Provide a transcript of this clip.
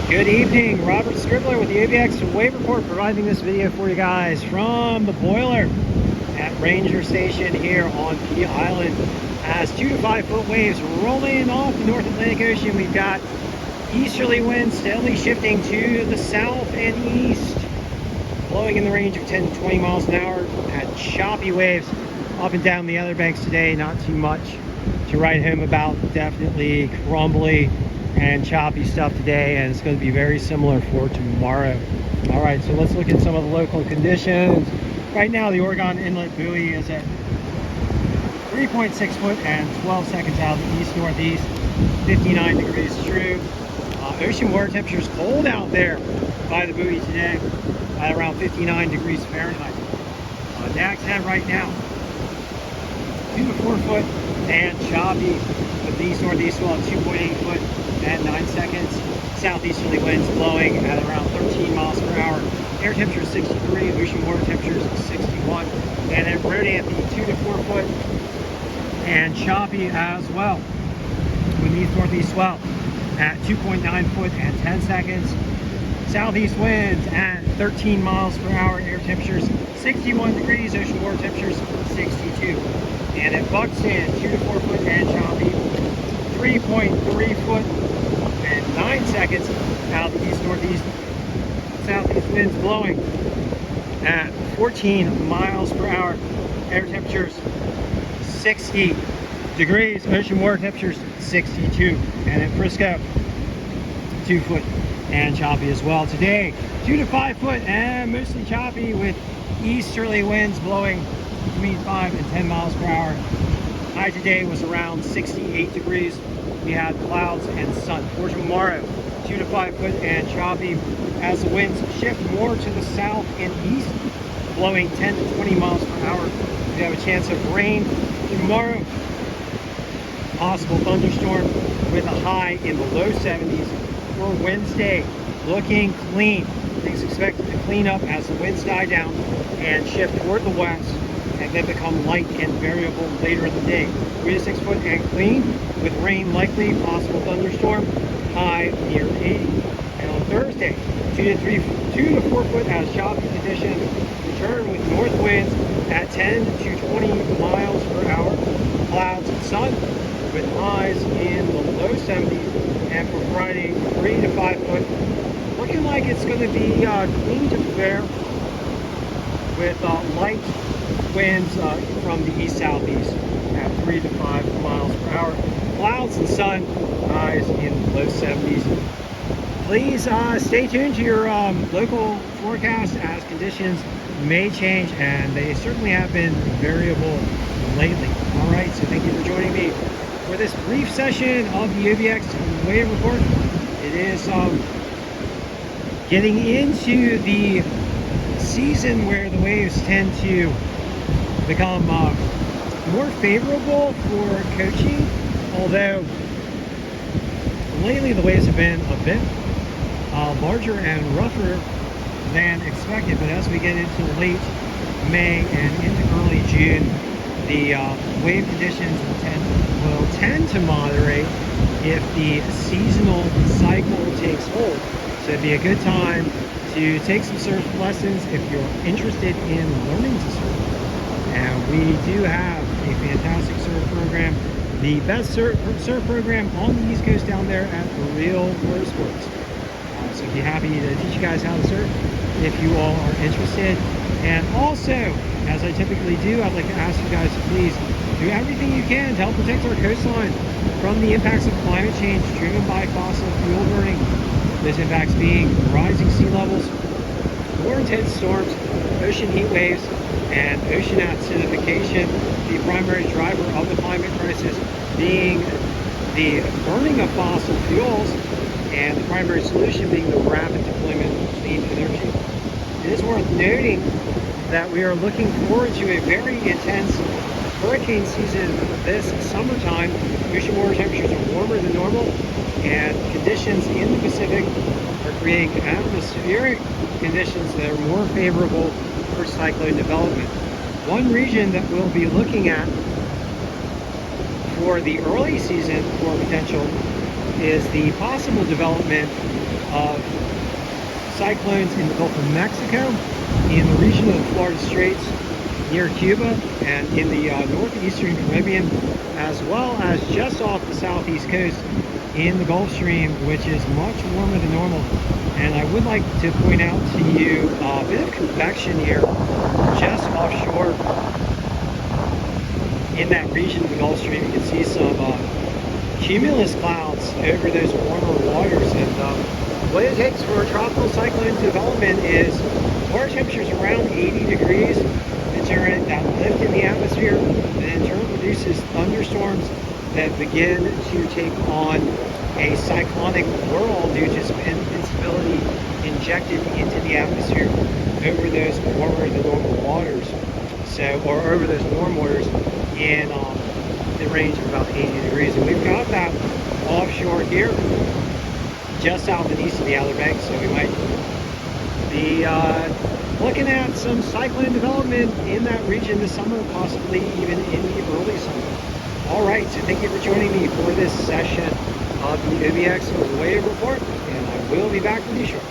Good evening, Robert Scribbler with the OBX Wave Report, providing this video for you guys from the boiler at Ranger Station here on Pea Island. As 2 to 5 foot waves rolling off the North Atlantic Ocean, we've got easterly winds steadily shifting to the south and east, blowing in the range of 10 to 20 miles an hour. Had choppy waves up and down the other banks today, not too much to write home about. Definitely crumbly and choppy stuff today, and it's going to be very similar for tomorrow. All right, so let's look at some of the local conditions. Right now, the Oregon Inlet buoy is at 3.6 foot and 12 seconds out of the east-northeast, 59 degrees true. Ocean water temperature is cold out there by the buoy today at around 59 degrees Fahrenheit. Dax head right now, 2 to 4 foot and choppy with the east-northeast swell at 2.8 foot and 9 seconds. Southeasterly winds blowing at around 13 miles per hour. Air temperature is 63, ocean water temperature is 61. And then Brody at the 2 to 4 foot and choppy as well, with the east-northeast swell at 2.9 foot and 10 seconds. Southeast winds at 13 miles per hour. Air temperatures 61 degrees, ocean water temperatures 62. And at Buxton, 2 to 4 foot and choppy, 3.3 foot and 9 seconds out of the east-northeast. Southeast winds blowing at 14 miles per hour. Air temperatures 60 degrees, ocean water temperatures 62. And at Frisco, 2 foot and choppy as well. Today, 2 to 5 foot and mostly choppy with easterly winds blowing between 5 and 10 miles per hour. High today was around 68 degrees. We had clouds and sun. For tomorrow, 2 to 5 foot and choppy as the winds shift more to the south and east, blowing 10 to 20 miles per hour. We have a chance of rain tomorrow. Possible thunderstorm with a high in the low 70s. For Wednesday, looking clean. Things expected to clean up as the winds die down and shift toward the west, and then become light and variable later in the day. 3 to 6 foot and clean, with rain likely, possible thunderstorm, high near 80. And on Thursday, 2 to 4 foot as choppy conditions return with north winds at 10 to 20 miles per hour. Clouds and sun with highs in the low 70s. And for Friday, 3 to 5 foot, looking like it's going to be clean to fair, with light winds from the east-southeast at 3 to 5 miles per hour. Clouds and sun, highs in the low 70s. Please stay tuned to your local forecast, as conditions may change, and they certainly have been variable lately. All right, so thank you for joining me for this brief session of the OBX Wave Report. It is getting into the season where the waves tend to become more favorable for coaching, although lately the waves have been a bit larger and rougher than expected. But as we get into late May and into early June, the wave conditions will tend to moderate if the seasonal cycle takes hold. So it'd be a good time to take some surf lessons if you're interested in learning to surf. And we do have a fantastic surf program, the best surf program on the East Coast down there at Real Pro Sports. So I'd be happy to teach you guys how to surf if you all are interested. And also, as I typically do, I'd like to ask you guys to please do everything you can to help protect our coastline from the impacts of climate change driven by fossil fuel burning. Those impacts being rising sea levels, more intense storms, ocean heat waves, and ocean acidification. The primary driver of the climate crisis being the burning of fossil fuels, and the primary solution being the rapid deployment of clean energy. It is worth noting that we are looking forward to a very intense hurricane season this summertime. Ocean water temperatures are warmer than normal, and conditions in the Pacific are creating atmospheric conditions that are more favorable for cyclone development. One region that we'll be looking at for the early season for potential is the possible development of cyclones in the Gulf of Mexico, in the region of the Florida Straits near Cuba, and in the northeastern Caribbean, as well as just off the southeast coast in the Gulf Stream, which is much warmer than normal. And I would like to point out to you a bit of convection here just offshore in that region of the Gulf Stream. You can see some cumulus clouds over those warmer waters, and what it takes for tropical cyclone development is water temperatures around 80 degrees to generate that lift in the atmosphere, and in turn produces thunderstorms that begin to take on a cyclonic whirl due to some instability injected into the atmosphere over those warmer than normal waters. So, or over those warm waters in the range of about 80 degrees. And we've got that offshore here, just south and east of the Outer Banks, so we might be looking at some cyclone development in that region this summer, possibly even in the early summer. All right, so thank you for joining me for this session of the OBX Wave Report, and I will be back with you shortly.